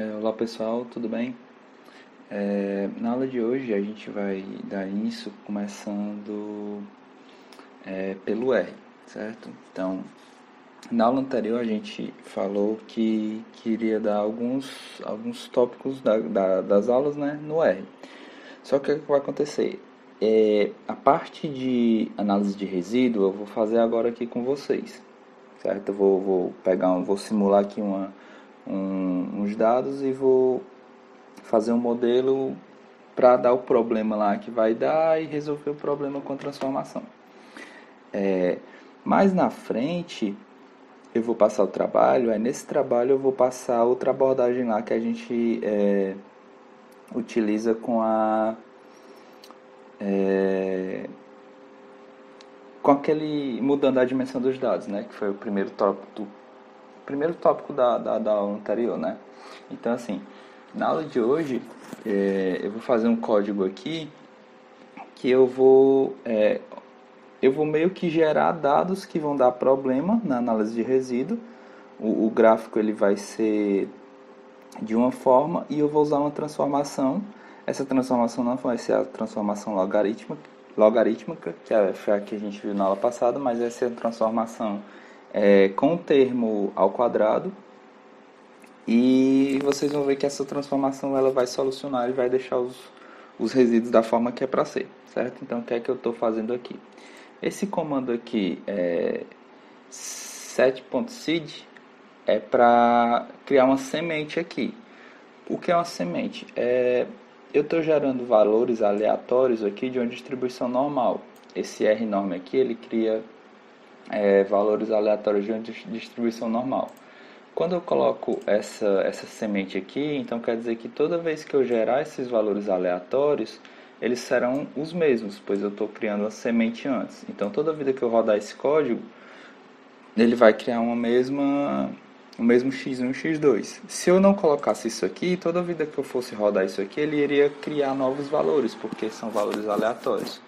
Olá pessoal, tudo bem? Na aula de hoje a gente vai dar início começando pelo R, certo? Então, na aula anterior a gente falou que queria dar alguns tópicos das aulas, né, no R. Só que o que vai acontecer? A parte de análise de resíduo eu vou fazer agora aqui com vocês, certo? Eu vou simular aqui uns dados e vou fazer um modelo para dar o problema lá que vai dar e resolver o problema com transformação. Mais na frente eu vou passar o trabalho, aí nesse trabalho eu vou passar outra abordagem lá que a gente utiliza com aquele mudando a dimensão dos dados, né? Que foi o primeiro tópico da aula anterior, né? Então, assim, na aula de hoje, eu vou fazer um código aqui que eu vou meio que gerar dados que vão dar problema na análise de resíduo. O gráfico ele vai ser de uma forma e eu vou usar uma transformação. Essa transformação não vai ser a transformação logarítmica foi a que a gente viu na aula passada, mas vai ser a transformação com o termo ao quadrado. E vocês vão ver que essa transformação ela vai solucionar e vai deixar os resíduos da forma que é para ser, certo? Então, o que é que eu estou fazendo aqui? Esse comando aqui, set.seed, é para criar uma semente aqui. O que é uma semente? Eu estou gerando valores aleatórios aqui de uma distribuição normal. Esse R-norm aqui, ele cria valores aleatórios de uma distribuição normal. Quando eu coloco essa semente aqui, então quer dizer que toda vez que eu gerar esses valores aleatórios, eles serão os mesmos, pois eu estou criando a semente antes. Então toda vida que eu rodar esse código, ele vai criar o mesmo x1 e x2. Se eu não colocasse isso aqui, toda vida que eu fosse rodar isso aqui, ele iria criar novos valores, porque são valores aleatórios,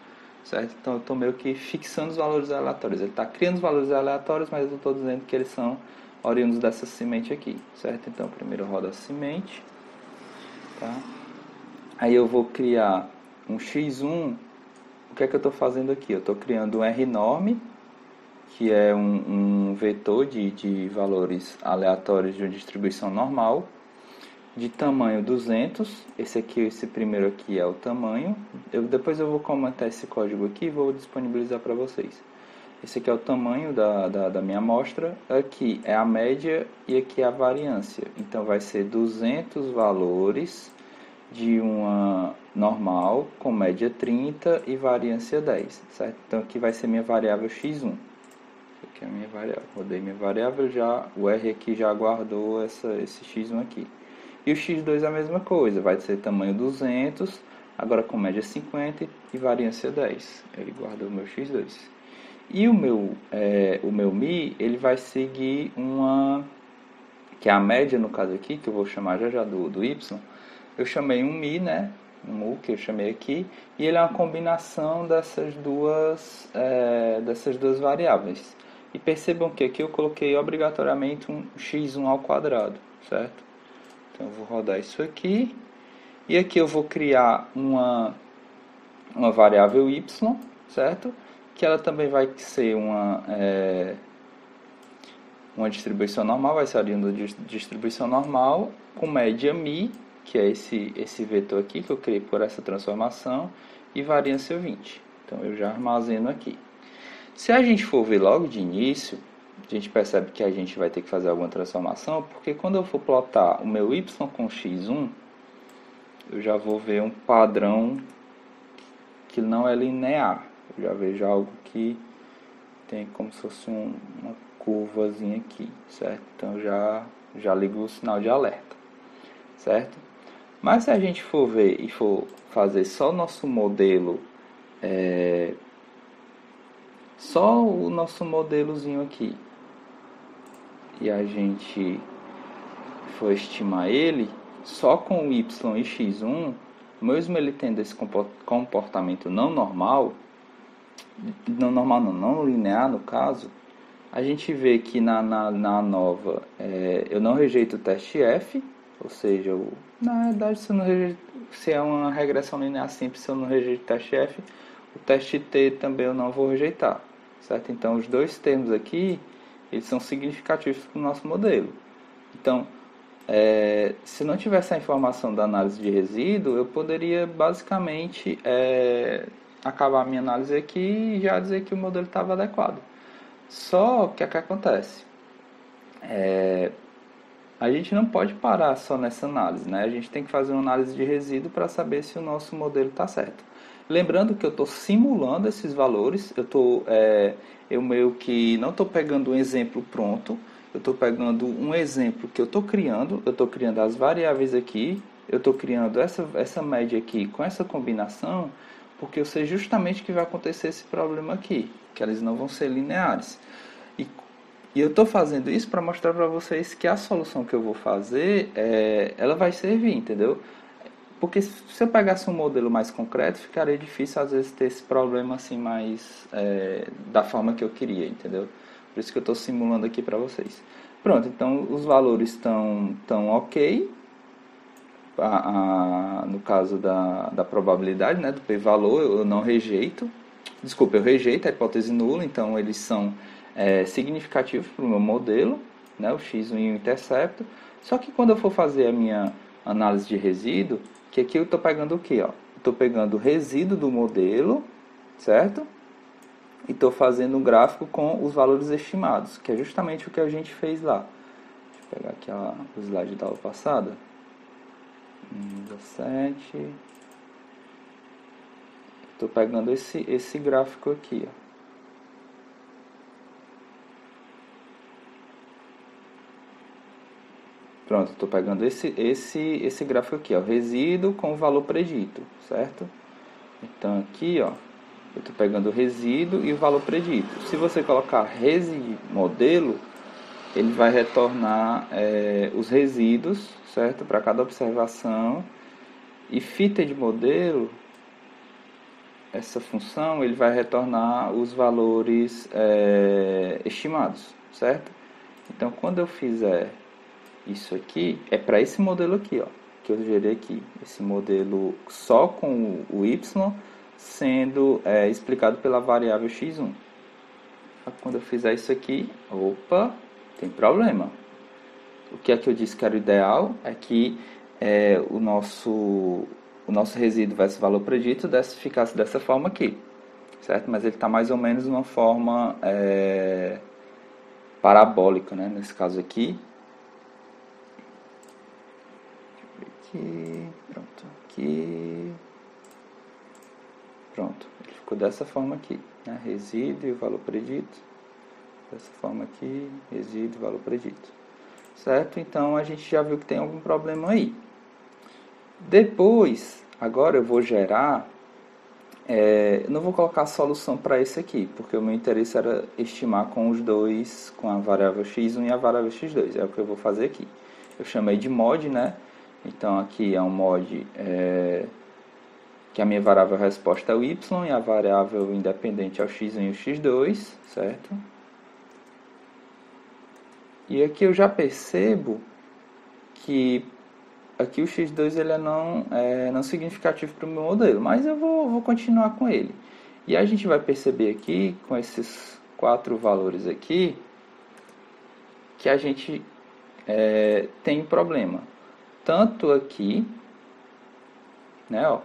certo? Então eu estou meio que fixando os valores aleatórios. Ele está criando os valores aleatórios, mas eu estou dizendo que eles são oriundos dessa semente aqui, certo? Então primeiro eu rodo a semente, tá? Aí eu vou criar um x1. O que é que eu estou fazendo aqui? Eu estou criando um R-norm, que é um vetor de valores aleatórios de uma distribuição normal, de tamanho 200. Esse primeiro aqui é o tamanho. Depois eu vou comentar esse código aqui e vou disponibilizar para vocês. Esse aqui é o tamanho da minha amostra. Aqui é a média e aqui é a variância. Então vai ser 200 valores de uma normal com média 30 e variância 10, certo? Então aqui vai ser minha variável x1. Aqui é a minha variável. Rodei minha variável, o R aqui já guardou esse x1 aqui. E o x2 é a mesma coisa, vai ser tamanho 200, agora com média 50 e variância 10. Ele guardou o meu x2. E o meu mi, ele vai seguir que é a média no caso aqui, que eu vou chamar já do y. Eu chamei um mi, né? Um mu que eu chamei aqui, e ele é uma combinação dessas duas variáveis. E percebam que aqui eu coloquei obrigatoriamente um x1 ao quadrado, certo? Então eu vou rodar isso aqui, e aqui eu vou criar uma variável y, certo? Que ela também vai ser uma distribuição normal, vai ser oriunda de distribuição normal, com média mi, que é esse vetor aqui que eu criei por essa transformação, e variância 20. Então eu já armazeno aqui. Se a gente for ver logo de início, a gente percebe que a gente vai ter que fazer alguma transformação, porque quando eu for plotar o meu y com x1, eu já vou ver um padrão que não é linear. Eu já vejo algo que tem como se fosse uma curvazinha aqui, certo? Então já ligo o sinal de alerta, certo? Mas se a gente for ver e for fazer só o nosso modelo, só o nosso modelozinho aqui, e a gente for estimar ele, só com o y e x1, mesmo ele tendo esse comportamento não linear no caso, a gente vê que na nova eu não rejeito o teste F, Ou seja, na verdade, se é uma regressão linear simples, se eu não rejeito o teste F, o teste T também eu não vou rejeitar, certo? Então, os dois termos aqui, eles são significativos para o nosso modelo. Então, se não tivesse a informação da análise de resíduo, eu poderia basicamente acabar a minha análise aqui e já dizer que o modelo estava adequado. Só que o que acontece? A gente não pode parar só nessa análise, né? A gente tem que fazer uma análise de resíduo para saber se o nosso modelo está certo. Lembrando que eu estou simulando esses valores, eu meio que não estou pegando um exemplo pronto, eu estou pegando um exemplo que eu estou criando as variáveis aqui, eu estou criando essa média aqui com essa combinação, porque eu sei justamente que vai acontecer esse problema aqui, que elas não vão ser lineares. E eu estou fazendo isso para mostrar para vocês que a solução que eu vou fazer, ela vai servir, entendeu? Porque se eu pegasse um modelo mais concreto, ficaria difícil às vezes ter esse problema assim mais da forma que eu queria, entendeu? Por isso que eu estou simulando aqui para vocês. Pronto, então os valores estão ok, no caso da probabilidade, né, do p-valor, eu não rejeito. Desculpa, eu rejeito a hipótese nula, então eles são significativos para o meu modelo, né, o x1 e o intercepto. Só que quando eu for fazer a minha análise de resíduo, que aqui eu estou pegando o que? Estou pegando o resíduo do modelo, certo? E estou fazendo um gráfico com os valores estimados, que é justamente o que a gente fez lá. Deixa eu pegar aqui o slide da aula passada. 17. Estou pegando esse gráfico aqui, ó. Pronto, estou pegando esse gráfico aqui, ó, resíduo com o valor predito, certo? Então aqui, ó, eu estou pegando o resíduo e o valor predito. Se você colocar resíduo modelo, ele vai retornar os resíduos, certo? Para cada observação. E fita de modelo, essa função, ele vai retornar os valores estimados, certo? Então, quando eu fizer isso aqui, é para esse modelo aqui, ó, que eu gerei aqui. Esse modelo só com o y sendo explicado pela variável x1. Quando eu fizer isso aqui, opa, tem problema. O que é que eu disse que era o ideal? É que o nosso resíduo versus valor predito ficasse dessa forma aqui, certo? Mas ele está mais ou menos numa forma parabólica, né? Nesse caso aqui. Pronto, aqui. Pronto, ele ficou dessa forma aqui, né? Resíduo e valor predito. Dessa forma aqui, resíduo e valor predito. Certo? Então a gente já viu que tem algum problema aí. Depois, agora eu vou gerar. Não vou colocar a solução para esse aqui, porque o meu interesse era estimar com os dois, com a variável x1 e a variável x2. É o que eu vou fazer aqui. Eu chamei de mod, né? Então aqui é um mod que a minha variável resposta é o y e a variável independente é o x1 e o x2, certo? E aqui eu já percebo que aqui o x2 ele não significativo para o meu modelo, mas eu vou continuar com ele. E a gente vai perceber aqui, com esses 4 valores aqui, que a gente tem um problema. Tanto aqui, né, ó,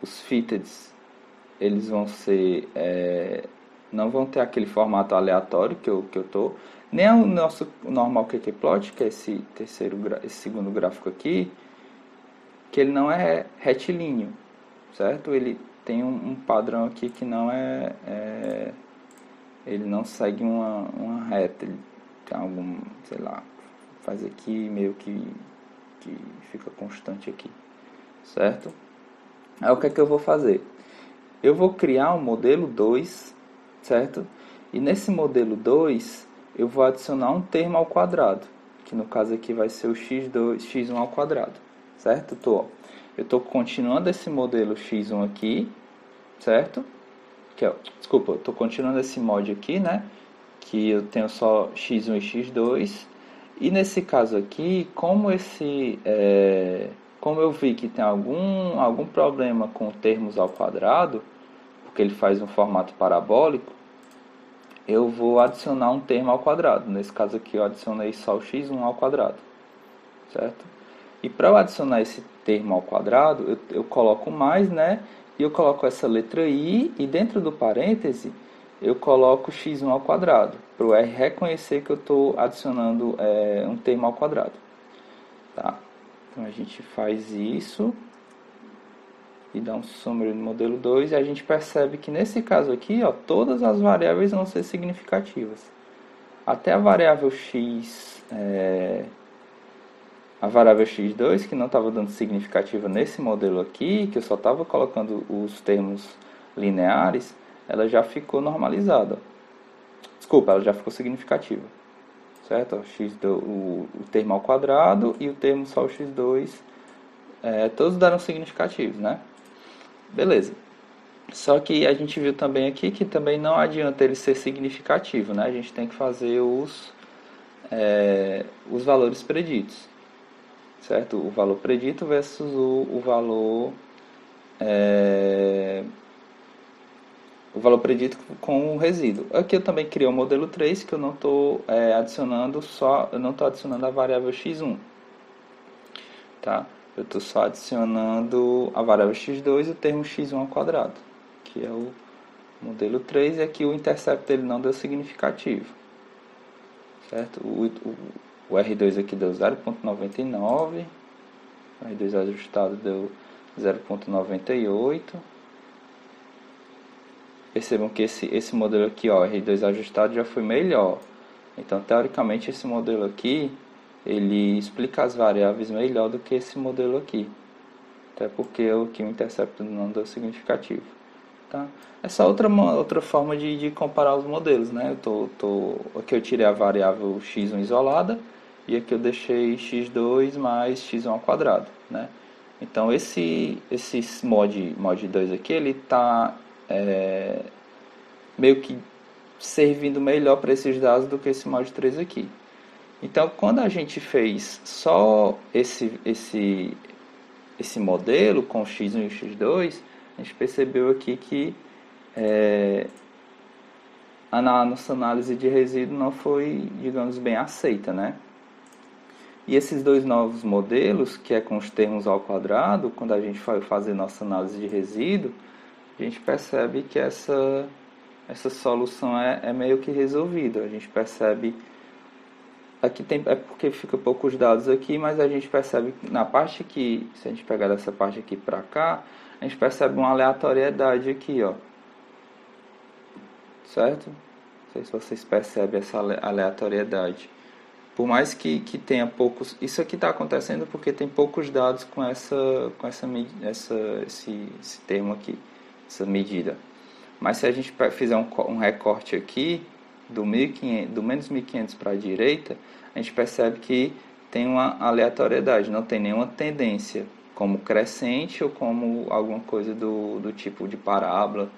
os fitteds, eles vão ser, não vão ter aquele formato aleatório que eu tô, nem o nosso normal qqplot, que é esse segundo gráfico aqui, que ele não é retilíneo, certo? Ele tem um padrão aqui que não ele não segue uma reta, ele tem algum, sei lá, faz aqui meio que fica constante aqui, certo? Aí o que é que eu vou fazer? Eu vou criar um modelo 2, certo? E nesse modelo 2, eu vou adicionar um termo ao quadrado, que no caso aqui vai ser o x1 ao quadrado, certo? Eu estou continuando esse modelo x1 aqui, certo? Desculpa, eu estou continuando esse mod aqui, né? Que eu tenho só x1 e x2. E nesse caso aqui, como eu vi que tem algum problema com termos ao quadrado, porque ele faz um formato parabólico, eu vou adicionar um termo ao quadrado. Nesse caso aqui eu adicionei só o x1 ao quadrado, certo? E para eu adicionar esse termo ao quadrado, eu coloco mais, né? E eu coloco essa letra i, e dentro do parêntese eu coloco x1 ao quadrado, para o R reconhecer que eu estou adicionando um termo ao quadrado. Tá? Então a gente faz isso e dá um summary no modelo 2, e a gente percebe que nesse caso aqui, ó, todas as variáveis vão ser significativas. Até a variável x2, que não estava dando significativa nesse modelo aqui, que eu só estava colocando os termos lineares, ela já ficou normalizada. Desculpa, ela já ficou significativa. Certo? O termo ao quadrado e o termo só o x2, todos deram significativos, né? Beleza. Só que a gente viu também aqui que também não adianta ele ser significativo, né? A gente tem que fazer os valores preditos, certo? O valor predito versus o valor predito com o resíduo. Aqui eu também criei o modelo 3, que eu não estou adicionando a variável x1, tá? Eu estou só adicionando a variável x2 e o termo x1 ao quadrado, que é o modelo 3, e aqui o intercepto dele não deu significativo, certo? O R2 aqui deu 0,99, o R2 ajustado deu 0,98. Percebam que esse modelo aqui, ó, R2 ajustado, já foi melhor. Então, teoricamente, esse modelo aqui, ele explica as variáveis melhor do que esse modelo aqui. Até porque aqui o intercepto não deu significativo. Tá? Essa outra forma de comparar os modelos, né? Aqui eu tirei a variável x1 isolada, e aqui eu deixei x2 mais x1 ao quadrado, né? Então esse mod 2 aqui, ele está meio que servindo melhor para esses dados do que esse mod 3 aqui. Então quando a gente fez só esse modelo com x1 e x2, a gente percebeu aqui que a nossa análise de resíduo não foi, digamos, bem aceita, né? E esses dois novos modelos, que é com os termos ao quadrado, quando a gente vai fazer nossa análise de resíduo, a gente percebe que essa solução é meio que resolvida. A gente percebe, aqui é porque fica poucos dados aqui, mas a gente percebe que na parte que, se a gente pegar dessa parte aqui para cá, a gente percebe uma aleatoriedade aqui, ó. Certo? Não sei se vocês percebem essa aleatoriedade. Por mais que tenha poucos... Isso aqui está acontecendo porque tem poucos dados com esse termo aqui, essa medida. Mas se a gente fizer um recorte aqui, do menos 1500 para a direita, a gente percebe que tem uma aleatoriedade, não tem nenhuma tendência, como crescente ou como alguma coisa do tipo de parábola.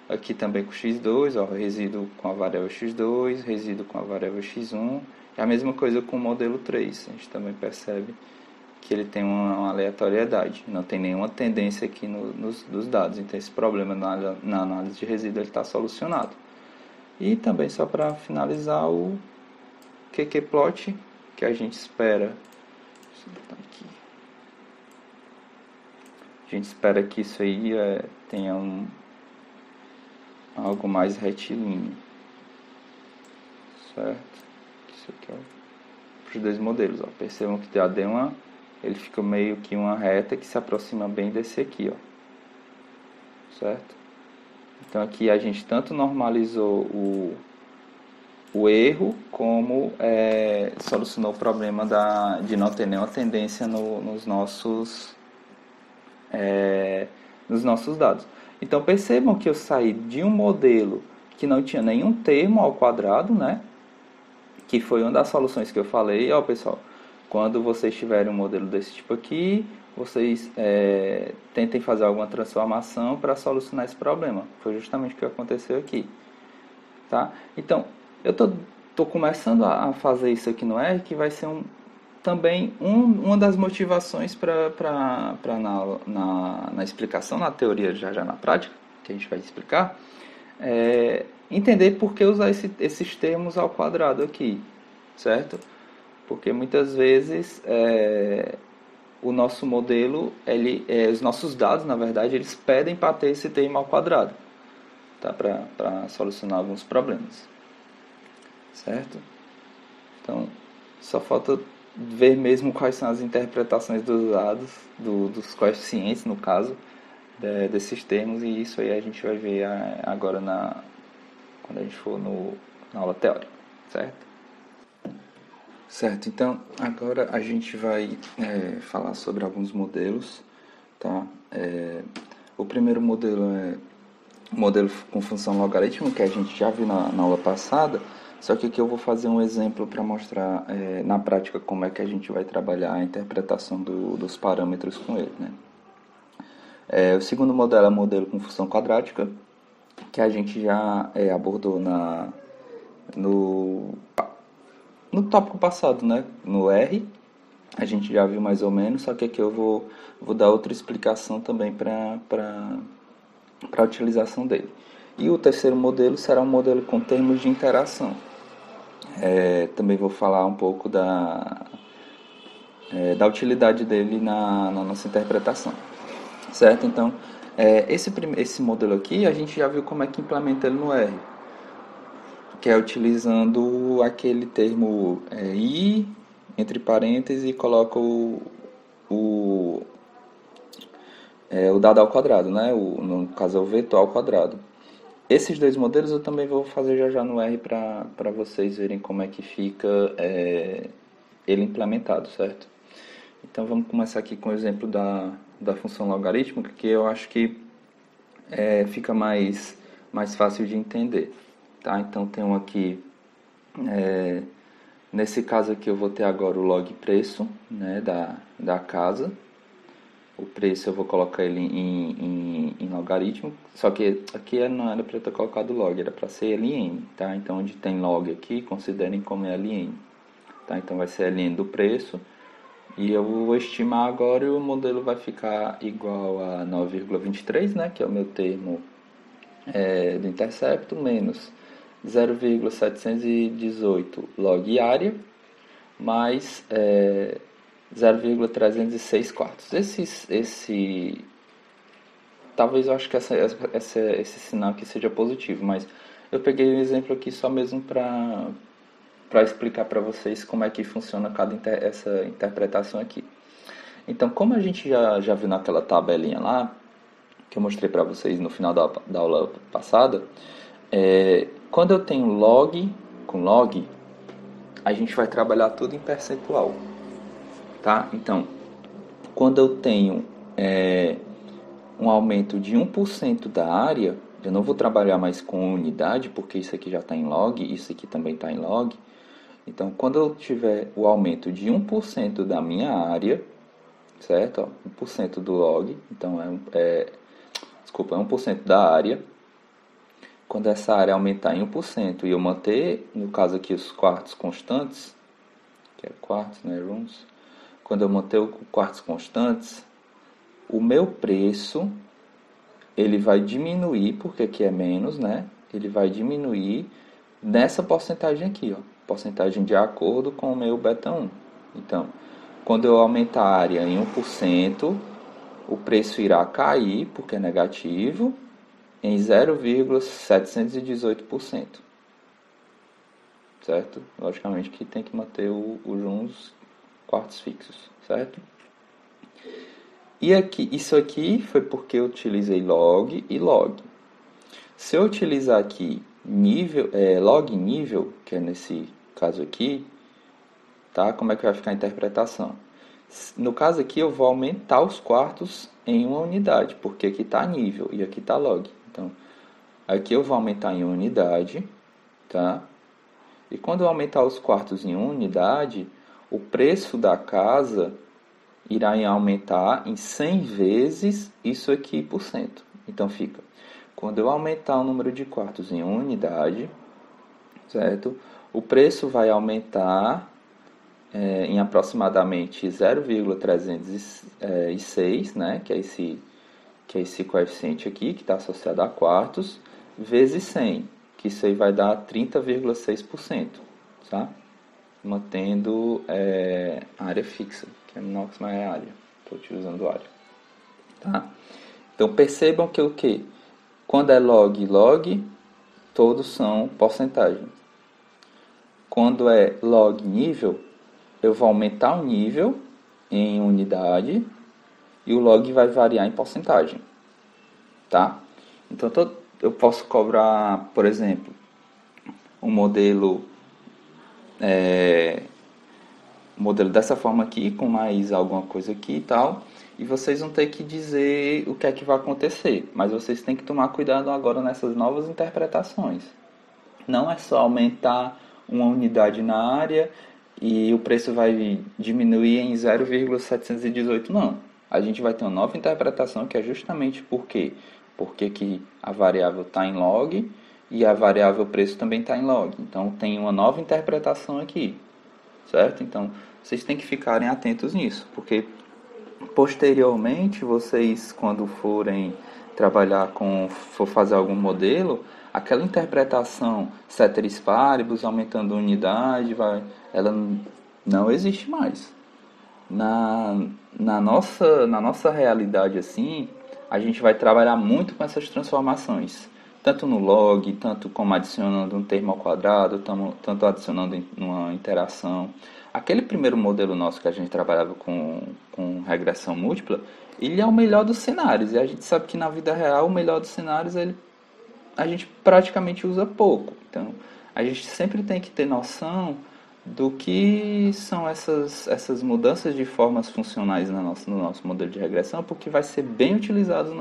Aqui também com x2, ó, resíduo com a variável x2, resíduo com a variável x1. É a mesma coisa com o modelo 3. A gente também percebe que ele tem uma aleatoriedade. Não tem nenhuma tendência aqui dos dados. Então esse problema na análise de resíduo está solucionado. E também só para finalizar o QQ-plot, que a gente espera. A gente espera que isso aí tenha algo mais retilíneo, certo? Isso aqui para os dois modelos, ó. Percebam que ele fica meio que uma reta que se aproxima bem desse aqui, ó, certo? Então aqui a gente tanto normalizou o erro, como solucionou o problema de não ter nenhuma tendência nos nossos dados. Então percebam que eu saí de um modelo que não tinha nenhum termo ao quadrado, né? Que foi uma das soluções que eu falei. Ó, pessoal, quando vocês tiverem um modelo desse tipo aqui, vocês tentem fazer alguma transformação para solucionar esse problema. Foi justamente o que aconteceu aqui. Tá? Então, eu estou estou começando a fazer isso aqui no R, que vai ser também uma das motivações para na explicação, na teoria, já na prática, que a gente vai explicar, entender por que usar esses termos ao quadrado aqui, certo? Porque muitas vezes o nosso modelo, os nossos dados, na verdade, eles pedem para ter esse termo ao quadrado, tá? Para solucionar alguns problemas, certo? Então, só falta ver mesmo quais são as interpretações dos dados, dos coeficientes, no caso, desses termos, e isso aí a gente vai ver agora quando a gente for na aula teórica, certo? Certo, então agora a gente vai falar sobre alguns modelos, tá? O primeiro modelo é o modelo com função logarítmica, que a gente já viu na aula passada, só que aqui eu vou fazer um exemplo para mostrar na prática como é que a gente vai trabalhar a interpretação dos parâmetros com ele, né? O segundo modelo é o modelo com função quadrática, que a gente já abordou no tópico passado, né? No R, a gente já viu mais ou menos, só que aqui eu vou dar outra explicação também para a utilização dele. E o terceiro modelo será um modelo com termos de interação. Também vou falar um pouco da utilidade dele na nossa interpretação, certo? Então, esse modelo aqui, a gente já viu como é que implementa ele no R, que é utilizando aquele termo i, entre parênteses, e coloca o dado ao quadrado, né? No caso é o vetor ao quadrado. Esses dois modelos eu também vou fazer já no R para vocês verem como é que fica ele implementado, certo? Então vamos começar aqui com o exemplo da função logarítmica, que eu acho que fica mais fácil de entender, tá? Então tenho aqui, nesse caso aqui eu vou ter agora o log preço, né, da casa. O preço eu vou colocar ele em logaritmo, só que aqui não era para ter colocado log, era para ser ln, tá? Então onde tem log aqui, considerem como é ln, tá? Então vai ser ln do preço, e eu vou estimar agora e o modelo vai ficar igual a 9,23, né? Que é o meu termo do intercepto, menos 0,718 log área, mais 0,306 quartos. Talvez eu acho que esse sinal aqui seja positivo, mas eu peguei um exemplo aqui só mesmo para explicar para vocês como é que funciona essa interpretação aqui. Então, como a gente já viu naquela tabelinha lá, que eu mostrei para vocês no final da aula passada, quando eu tenho log com log, a gente vai trabalhar tudo em percentual. Tá? Então, quando eu tenho um aumento de 1% da área, eu não vou trabalhar mais com unidade, porque isso aqui já está em log, isso aqui também está em log. Então, quando eu tiver o aumento de 1% da minha área, certo? Ó, 1% do log, então desculpa, é 1% da área. Quando essa área aumentar em 1% e eu manter, no caso aqui, os quartos constantes, que é quartos, né, rooms, quando eu manter os quartos constantes, o meu preço ele vai diminuir, porque aqui é menos, né? Ele vai diminuir nessa porcentagem aqui, ó, porcentagem de acordo com o meu beta 1. Então, quando eu aumentar a área em 1%, o preço irá cair, porque é negativo, em 0,718%. Certo? Logicamente que tem que manter os uns quartos fixos, certo? E aqui, isso aqui foi porque eu utilizei log e log. Se eu utilizar aqui log nível, que é nesse caso aqui, tá? Como é que vai ficar a interpretação? No caso aqui eu vou aumentar os quartos em uma unidade, porque aqui está nível e aqui está log. Então, aqui eu vou aumentar em unidade, tá? E quando eu aumentar os quartos em unidade, o preço da casa irá aumentar em 100 vezes isso aqui por cento. Então fica, quando eu aumentar o número de quartos em unidade, certo? o preço vai aumentar em aproximadamente 0,306, né, que é esse coeficiente aqui, que está associado a quartos, vezes 100, que isso aí vai dar 30,6%, tá? Mantendo a área fixa, que é menor que mais área. Estou utilizando área. Tá? Então percebam que o que? Quando é log, todos são porcentagem. Quando é log nível, eu vou aumentar o nível em unidade e o log vai variar em porcentagem. Tá? Então eu posso cobrar, por exemplo, um modelo dessa forma aqui, com mais alguma coisa aqui e tal, e vocês vão ter que dizer o que é que vai acontecer, mas vocês têm que tomar cuidado agora nessas novas interpretações. Não é só aumentar uma unidade na área e o preço vai diminuir em 0,718, não. A gente vai ter uma nova interpretação que é justamente porque que a variável está em log e a variável preço também está em log. Então tem uma nova interpretação aqui, certo? Então vocês têm que ficarem atentos nisso, porque posteriormente vocês, quando forem trabalhar for fazer algum modelo, aquela interpretação ceteris paribus, aumentando a unidade, ela não existe mais. Na nossa realidade assim, a gente vai trabalhar muito com essas transformações, tanto no log, tanto como adicionando um termo ao quadrado, tanto adicionando uma interação. Aquele primeiro modelo nosso que a gente trabalhava com regressão múltipla, ele é o melhor dos cenários, e a gente sabe que na vida real o melhor dos cenários a gente praticamente usa pouco. Então a gente sempre tem que ter noção do que são essas mudanças de formas funcionais no nosso modelo de regressão, porque vai ser bem utilizado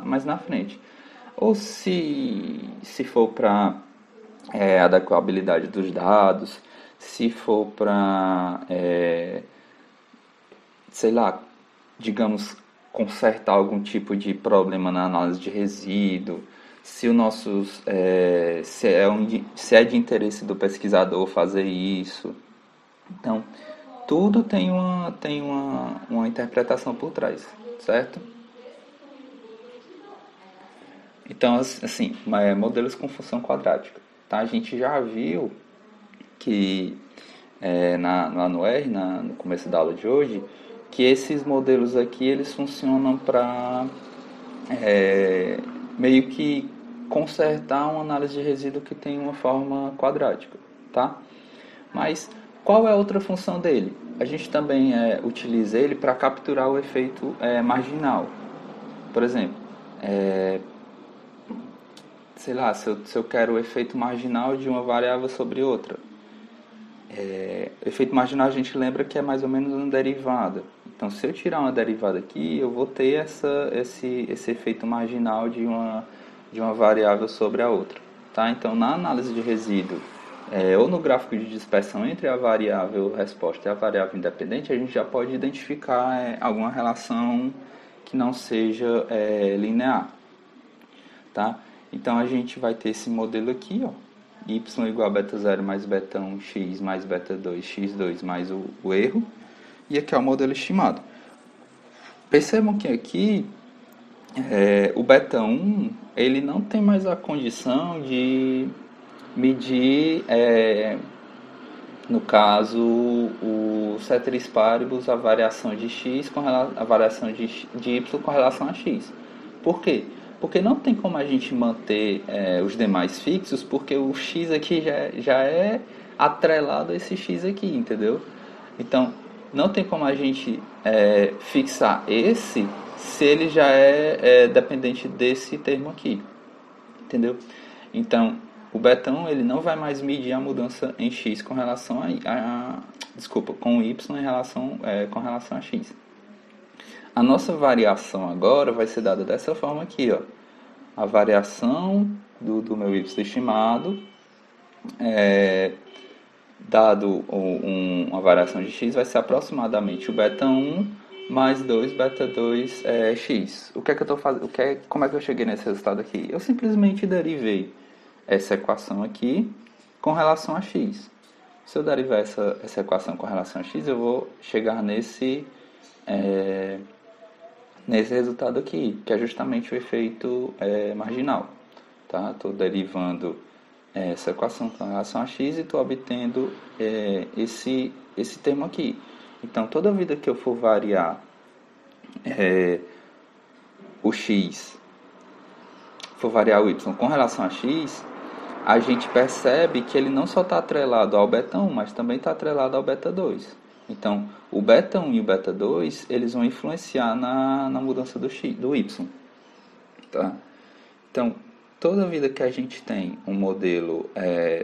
mais na frente. Ou se for para adequabilidade dos dados, se for para, sei lá, digamos, consertar algum tipo de problema na análise de resíduo, se o nosso se é de interesse do pesquisador fazer isso. Então, tudo tem uma interpretação por trás, certo? Então, assim, modelos com função quadrática. Tá? A gente já viu que lá no R, no começo da aula de hoje, que esses modelos aqui eles funcionam para meio que consertar uma análise de resíduo que tem uma forma quadrática, tá? Mas qual é a outra função dele? A gente também utiliza ele para capturar o efeito marginal. Por exemplo, sei lá, se eu quero o efeito marginal de uma variável sobre outra. Efeito marginal a gente lembra que é mais ou menos uma derivada. Então, se eu tirar uma derivada aqui, eu vou ter esse efeito marginal de uma variável sobre a outra. Tá? Então, na análise de resíduo, ou no gráfico de dispersão entre a variável resposta e a variável independente, a gente já pode identificar alguma relação que não seja linear. Tá? Então, a gente vai ter esse modelo aqui, ó, y igual a beta 0 mais beta 1, x mais beta 2, x2 mais o erro. E aqui é o modelo estimado. Percebam que aqui o beta 1 ele não tem mais a condição de medir, no caso, o ceteris paribus, a variação de x a variação de y com relação a x. Por quê? Porque não tem como a gente manter os demais fixos, porque o x aqui já é atrelado a esse x aqui, entendeu? Então, não tem como a gente fixar esse se ele já é dependente desse termo aqui, entendeu? Então, o beta 1 ele não vai mais medir a mudança em x com relação com y em relação, com relação a x. A nossa variação agora vai ser dada dessa forma aqui, ó. A variação do meu y estimado, dado uma variação de x, vai ser aproximadamente o beta 1 mais 2 beta 2 x. O que é que eu estou fazendo? Como é que eu cheguei nesse resultado aqui? Eu simplesmente derivei essa equação aqui com relação a x. Se eu derivar essa equação com relação a x, eu vou chegar nesse resultado aqui, que é justamente o efeito marginal. Tá? Estou derivando essa equação com relação a x e estou obtendo esse termo aqui. Então, toda vida que eu for variar o x, for variar o y com relação a x, a gente percebe que ele não só está atrelado ao beta 1, mas também está atrelado ao beta 2. Então, o beta 1 e o beta 2, eles vão influenciar na mudança do y. Tá? Então, toda vida que a gente tem um modelo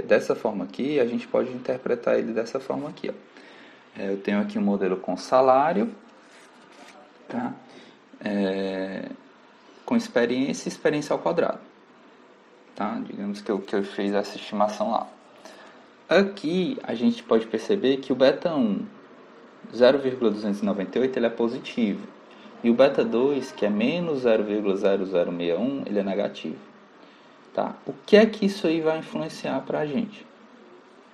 dessa forma aqui, a gente pode interpretar ele dessa forma aqui. Ó. Eu tenho aqui um modelo com salário, tá? Com experiência e experiência ao quadrado. Tá? Digamos que eu fiz essa estimação lá. Aqui a gente pode perceber que o beta 1, 0,298, ele é positivo. E o beta 2, que é menos 0,0061, ele é negativo. Tá? O que é que isso aí vai influenciar para a gente?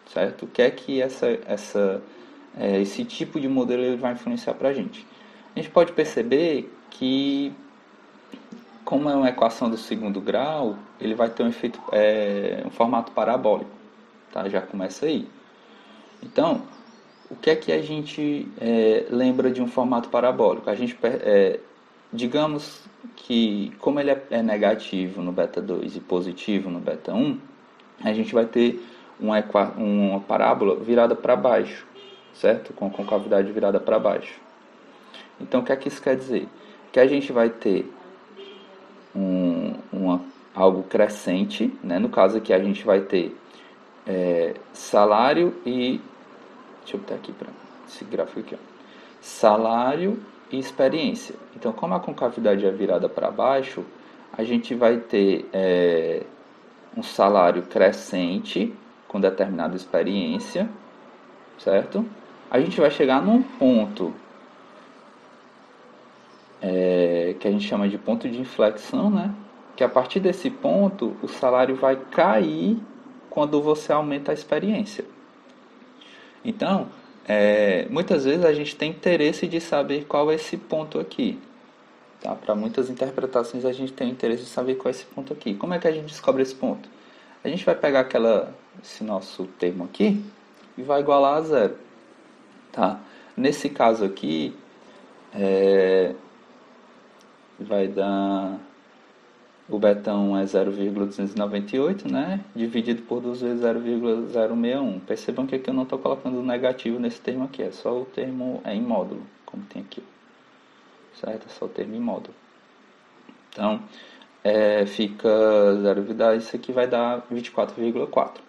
Certo? O que é que esse tipo de modelo ele vai influenciar para a gente? A gente pode perceber que, como é uma equação do segundo grau, ele vai ter um efeito, um formato parabólico. Tá? Já começa aí. Então, o que é que a gente lembra de um formato parabólico? A gente, digamos que, como ele é negativo no beta 2 e positivo no beta 1, a gente vai ter uma parábola virada para baixo, certo? Com a concavidade virada para baixo. Então, o que é que isso quer dizer? Que a gente vai ter algo crescente, né? No caso aqui a gente vai ter salário e... Deixa eu botar aqui para esse gráfico aqui. Ó. Salário e experiência. Então, como a concavidade é virada para baixo, a gente vai ter um salário crescente com determinada experiência, certo? A gente vai chegar num ponto que a gente chama de ponto de inflexão, né? Que a partir desse ponto, o salário vai cair quando você aumenta a experiência. Então, muitas vezes a gente tem interesse de saber qual é esse ponto aqui. Tá? Para muitas interpretações, a gente tem interesse de saber qual é esse ponto aqui. Como é que a gente descobre esse ponto? A gente vai pegar esse nosso termo aqui e vai igualar a zero. Tá? Nesse caso aqui, vai dar... O beta 1 é 0,298, né? Dividido por 2 vezes 0,061. Percebam que aqui eu não estou colocando negativo nesse termo aqui. É só o termo em módulo, como tem aqui. Certo? É só o termo em módulo. Então, fica 0,10. Isso aqui vai dar 24,4.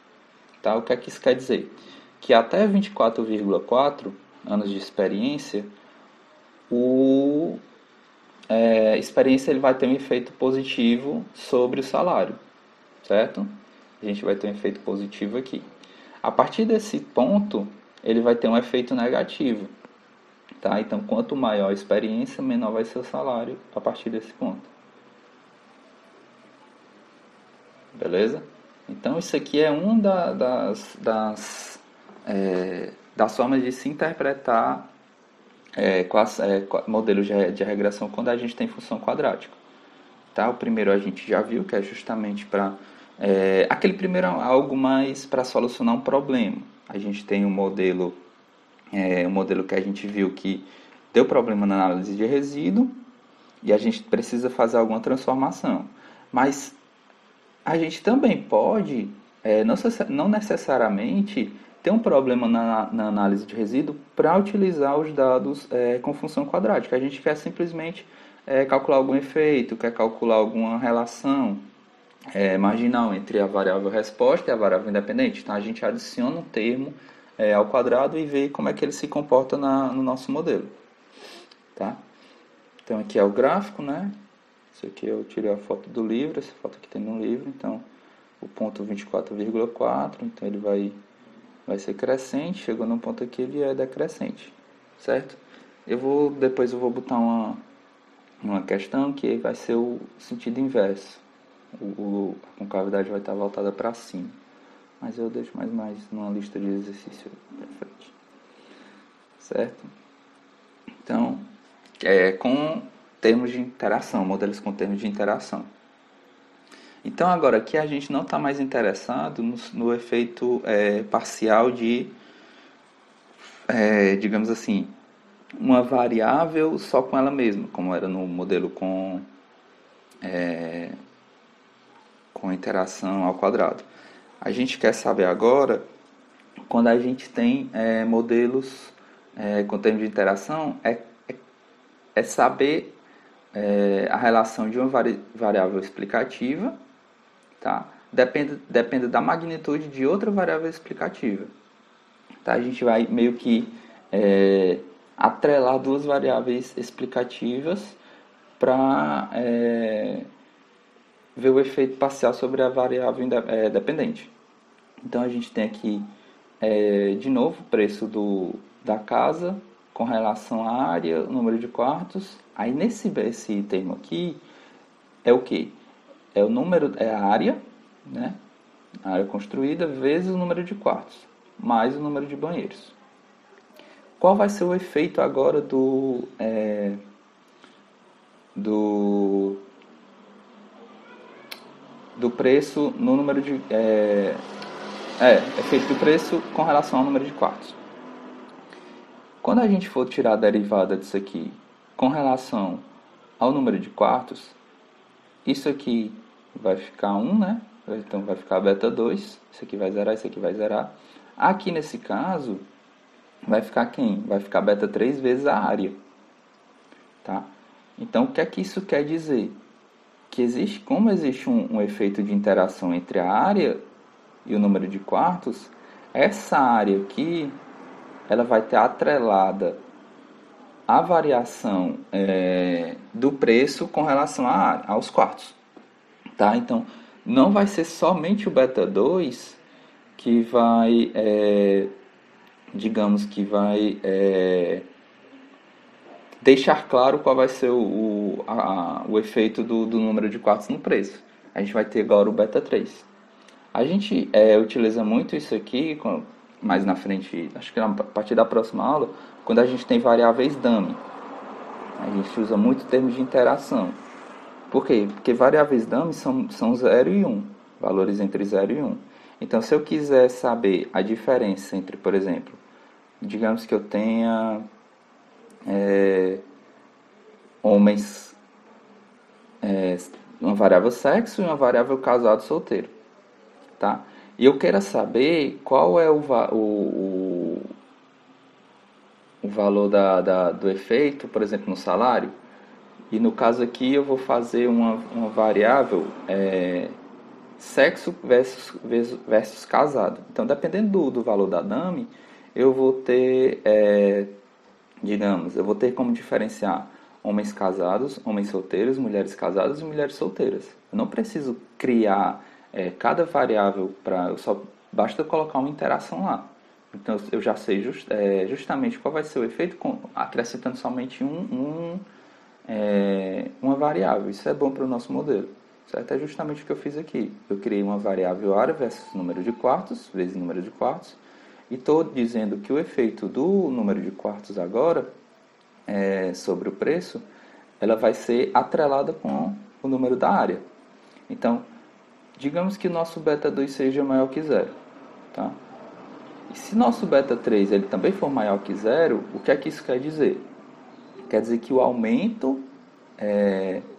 Tá? O que é que isso quer dizer? Que até 24,4 anos de experiência, experiência ele vai ter um efeito positivo sobre o salário, certo? A gente vai ter um efeito positivo aqui. A partir desse ponto, ele vai ter um efeito negativo, tá? Então, quanto maior a experiência, menor vai ser o salário a partir desse ponto. Beleza? Então, isso aqui é uma das formas de se interpretar modelos de regressão quando a gente tem função quadrática. Tá? O primeiro a gente já viu, que é justamente para... aquele primeiro é algo mais para solucionar um problema. A gente tem um modelo que a gente viu que deu problema na análise de resíduo e a gente precisa fazer alguma transformação. Mas a gente também pode, não necessariamente, ter um problema na análise de resíduo para utilizar os dados com função quadrática. A gente quer simplesmente calcular algum efeito, quer calcular alguma relação marginal entre a variável resposta e a variável independente. Então, a gente adiciona um termo ao quadrado e vê como é que ele se comporta no nosso modelo. Tá? Então, aqui é o gráfico, né? Isso aqui eu tirei a foto do livro, essa foto aqui tem no livro. Então, o ponto 24,4, então ele vai ser crescente, chegou num ponto aqui, ele é decrescente, certo? Depois eu vou botar uma questão que vai ser o sentido inverso. A concavidade vai estar voltada para cima. mas eu deixo mais numa lista de exercício para frente, certo? Então, com termos de interação, modelos com termos de interação. Então, agora aqui a gente não está mais interessado no efeito parcial de, digamos assim, uma variável só com ela mesma, como era no modelo com interação ao quadrado. A gente quer saber agora, quando a gente tem modelos com termos de interação, é saber a relação de uma variável explicativa, tá? Depende da magnitude de outra variável explicativa. Tá? A gente vai meio que atrelar duas variáveis explicativas para ver o efeito parcial sobre a variável dependente. Então a gente tem aqui, de novo, o preço da casa com relação à área, o número de quartos. Aí esse termo aqui é o que? É a área, né? A área construída vezes o número de quartos, mais o número de banheiros. Qual vai ser o efeito agora do preço no número de... efeito do preço com relação ao número de quartos. Quando a gente for tirar a derivada disso aqui com relação ao número de quartos, isso aqui vai ficar 1, né? Então vai ficar beta 2, isso aqui vai zerar, isso aqui vai zerar. Aqui nesse caso, vai ficar quem? Vai ficar beta 3 vezes a área. Tá? Então o que é que isso quer dizer? Que como existe um efeito de interação entre a área e o número de quartos, essa área aqui ela vai ter atrelada a variação do preço com relação à área, aos quartos. Tá? Então, não vai ser somente o beta 2 que vai, digamos que vai deixar claro qual vai ser o efeito do número de quartos no preço. A gente vai ter agora o beta 3. A gente utiliza muito isso aqui, mais na frente, acho que a partir da próxima aula, quando a gente tem variáveis dummy. A gente usa muito termos de interação. Por quê? Porque variáveis dummy são 0 e 1, valores entre 0 e 1. Então, se eu quiser saber a diferença entre, por exemplo, digamos que eu tenha homens, uma variável sexo e uma variável casado solteiro, tá? E eu quero saber qual é o valor do efeito, por exemplo, no salário. E no caso aqui eu vou fazer uma variável sexo versus casado. Então, dependendo do valor da dummy, eu vou ter, eu vou ter como diferenciar homens casados, homens solteiros, mulheres casadas e mulheres solteiras. Eu não preciso criar cada variável basta eu colocar uma interação lá. Então, eu já sei justamente qual vai ser o efeito acrescentando somente uma variável. Isso é bom para o nosso modelo, certo? É justamente o que eu fiz aqui. Eu criei uma variável área versus número de quartos, vezes número de quartos, e estou dizendo que o efeito do número de quartos agora, sobre o preço, ela vai ser atrelada com o número da área. Então, digamos que o nosso beta 2 seja maior que 0, tá? E se nosso beta 3 ele também for maior que 0, o que é que isso quer dizer? Quer dizer que o aumento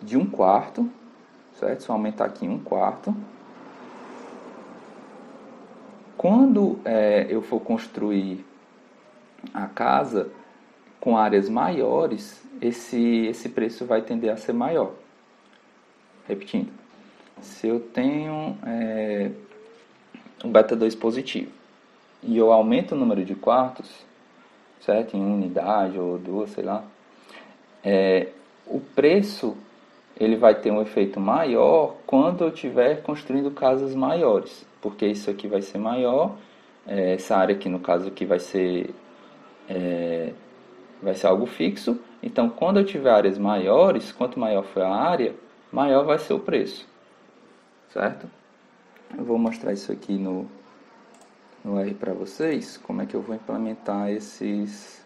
de 1/4, certo? Se eu aumentar aqui 1/4, quando eu for construir a casa com áreas maiores, esse preço vai tender a ser maior. Repetindo, se eu tenho um beta 2 positivo e eu aumento o número de quartos, certo? Em uma unidade ou duas, sei lá, o preço ele vai ter um efeito maior quando eu estiver construindo casas maiores, porque isso aqui vai ser maior, essa área aqui no caso aqui vai ser algo fixo. Então, quando eu tiver áreas maiores, quanto maior for a área, maior vai ser o preço, certo? Eu vou mostrar isso aqui no no R para vocês como é que eu vou implementar esses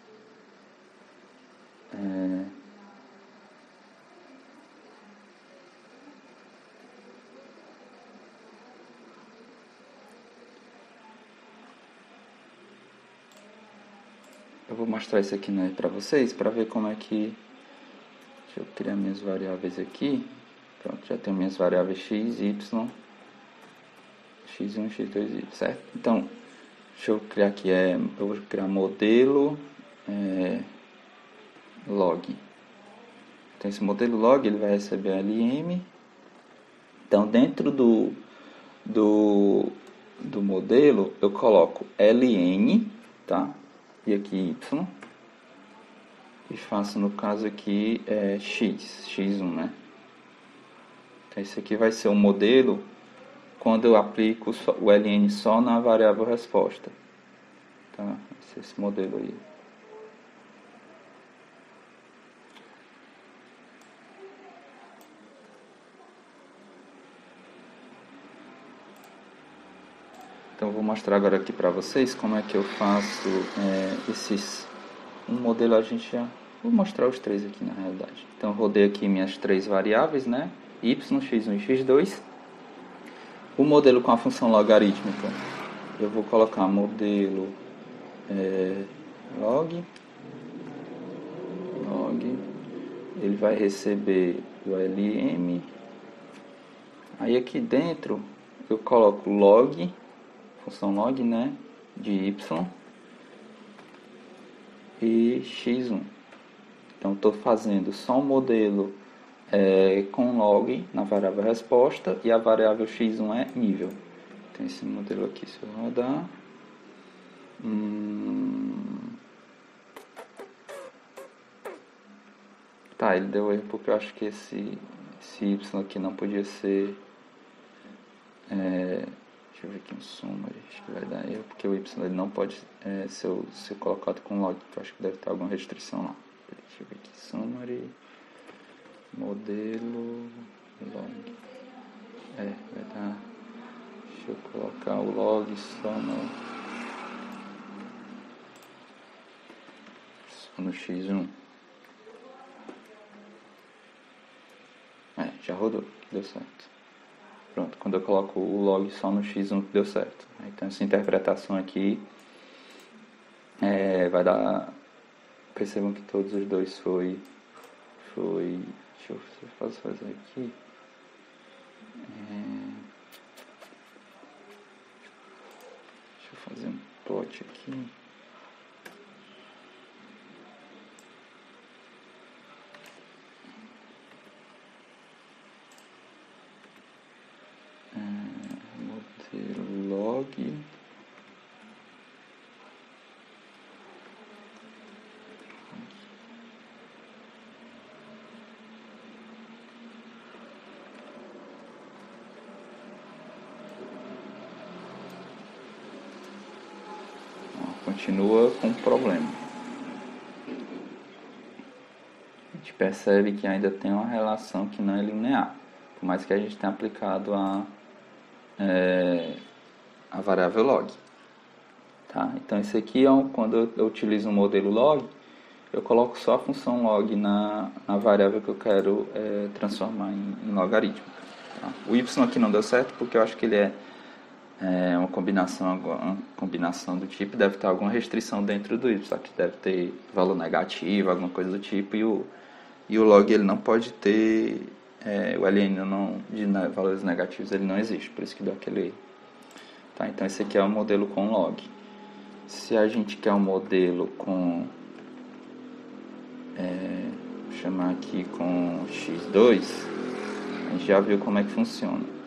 eu vou mostrar isso aqui no R para vocês para ver como é que deixa eu criar minhas variáveis aqui. Pronto, já tenho minhas variáveis x, y, x1, x2, y, certo? Então, deixa eu criar aqui, eu vou criar modelo log. Então, esse modelo log, ele vai receber LM. Então, dentro do modelo, eu coloco ln, tá? E aqui y. E faço, no caso aqui, x1, né? Então, esse aqui vai ser um modelo quando eu aplico o ln só na variável resposta. Tá? Esse modelo aí. Então, eu vou mostrar agora aqui para vocês como é que eu faço um modelo a gente já... Vou mostrar os três aqui na realidade. Então, eu rodei aqui minhas três variáveis, né? Y, x1 e x2. O modelo com a função logarítmica, eu vou colocar modelo log. Ele vai receber o lm. Aí aqui dentro eu coloco log, função log, né, de y e x1. Então estou fazendo só um modelo com log na variável resposta e a variável x1 é nível. Então esse modelo aqui, se eu rodar, tá, ele deu erro porque eu acho que esse y aqui não podia ser deixa eu ver aqui um summary, acho que vai dar erro, porque o y ele não pode ser colocado com log, eu acho que deve ter alguma restrição lá. Deixa eu ver aqui, summary, modelo, log, vai dar, deixa eu colocar o log só no x1. Já rodou, deu certo. Pronto, quando eu coloco o log só no x1 deu certo. Então essa interpretação aqui vai dar... Percebam que todos os dois foi... Deixa eu fazer aqui. Deixa eu fazer um plot aqui. Modelo log. Continua com problema. A gente percebe que ainda tem uma relação que não é linear, por mais que a gente tenha aplicado a variável log. Tá? Então esse aqui quando eu utilizo um modelo log, eu coloco só a função log na variável que eu quero transformar em logarítmica. Tá? O y aqui não deu certo porque eu acho que ele é uma combinação do tipo, deve ter alguma restrição dentro do y, que deve ter valor negativo, alguma coisa do tipo, e o log ele não pode ter, o ln de valores negativos ele não existe, por isso que deu aquele erro. Tá, então esse aqui é o modelo com log. Se a gente quer um modelo com, vou chamar aqui com x2, a gente já viu como é que funciona.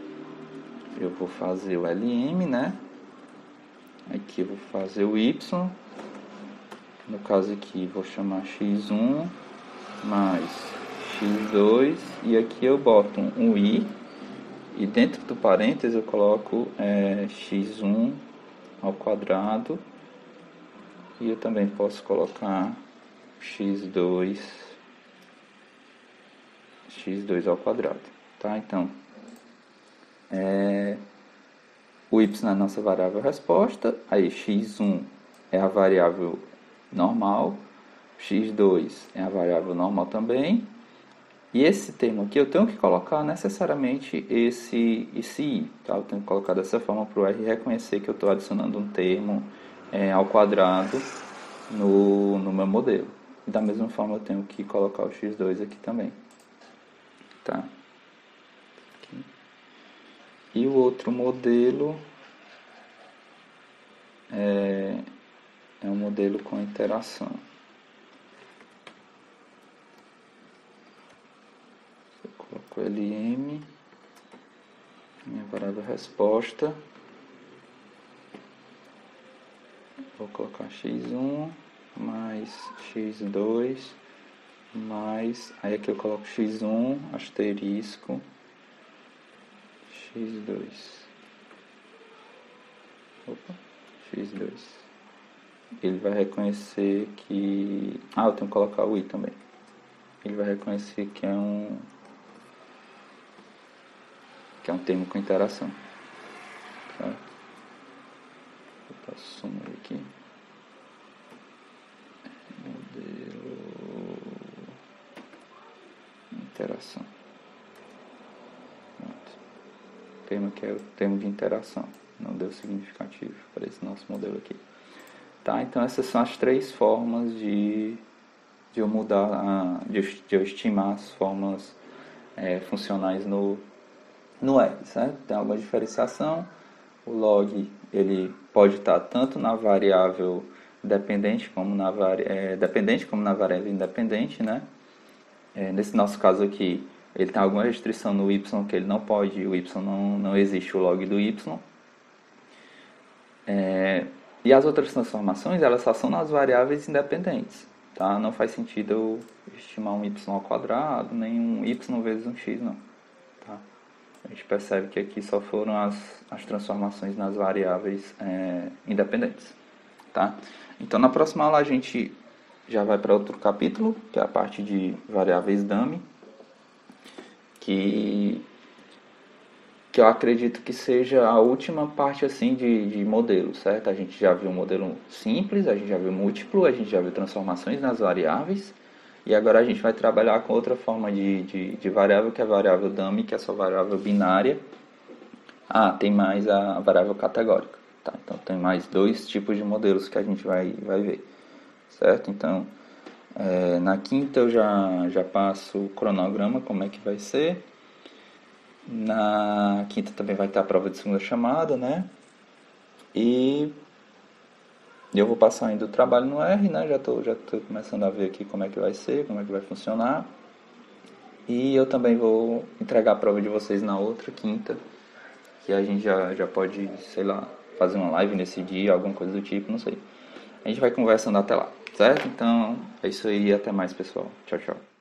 Eu vou fazer o lm, né? Aqui eu vou fazer o y. No caso aqui vou chamar x1 mais x2. E aqui eu boto um i. E dentro do parênteses eu coloco x1 ao quadrado. E eu também posso colocar x2 ao quadrado. Tá? Então... o y é a nossa variável resposta, aí x1 é a variável normal, x2 é a variável normal também, e esse termo aqui eu tenho que colocar necessariamente esse i, tá? Eu tenho que colocar dessa forma para o R reconhecer que eu estou adicionando um termo ao quadrado no meu modelo. Da mesma forma eu tenho que colocar o x2 aqui também, tá? E o outro modelo é um modelo com interação. Eu coloco LM, minha variável resposta. Vou colocar x1 mais x2 mais... Aí aqui eu coloco x1, asterisco, x2. Opa, x2. Ele vai reconhecer que... eu tenho que colocar o i também. Ele vai reconhecer que é um termo com interação. Certo? Vou botar suma aqui. Modelo interação. Pronto. O termo aqui é o termo de interação. Não deu significativo para esse nosso modelo aqui. Tá? Então essas são as três formas de eu mudar, de eu estimar as formas funcionais no R, certo? Tem alguma diferenciação. O log ele pode estar tanto na variável dependente como na variável independente, né? Nesse nosso caso aqui, ele tem alguma restrição no y que ele não pode, o y não existe o log do y. E as outras transformações, elas só são nas variáveis independentes, tá? Não faz sentido eu estimar um y ao quadrado, nem um y vezes um x, não. Tá? A gente percebe que aqui só foram as transformações nas variáveis independentes, tá? Então, na próxima aula a gente já vai para outro capítulo, que é a parte de variáveis dummy, que eu acredito que seja a última parte assim de modelo, certo? A gente já viu um modelo simples, a gente já viu múltiplo, a gente já viu transformações nas variáveis, e agora a gente vai trabalhar com outra forma de variável, que é a variável dummy, que é a sua variável binária. Tem mais a variável categórica, tá? Então tem mais dois tipos de modelos que a gente vai ver, certo? Então, na quinta eu já passo o cronograma, como é que vai ser. Na quinta também vai ter a prova de segunda chamada, né? E eu vou passar ainda o trabalho no R, né? Já tô começando a ver aqui como é que vai ser, como é que vai funcionar. E eu também vou entregar a prova de vocês na outra quinta, que a gente já pode, sei lá, fazer uma live nesse dia, alguma coisa do tipo, não sei. A gente vai conversando até lá, certo? Então, é isso aí, até mais, pessoal. Tchau, tchau.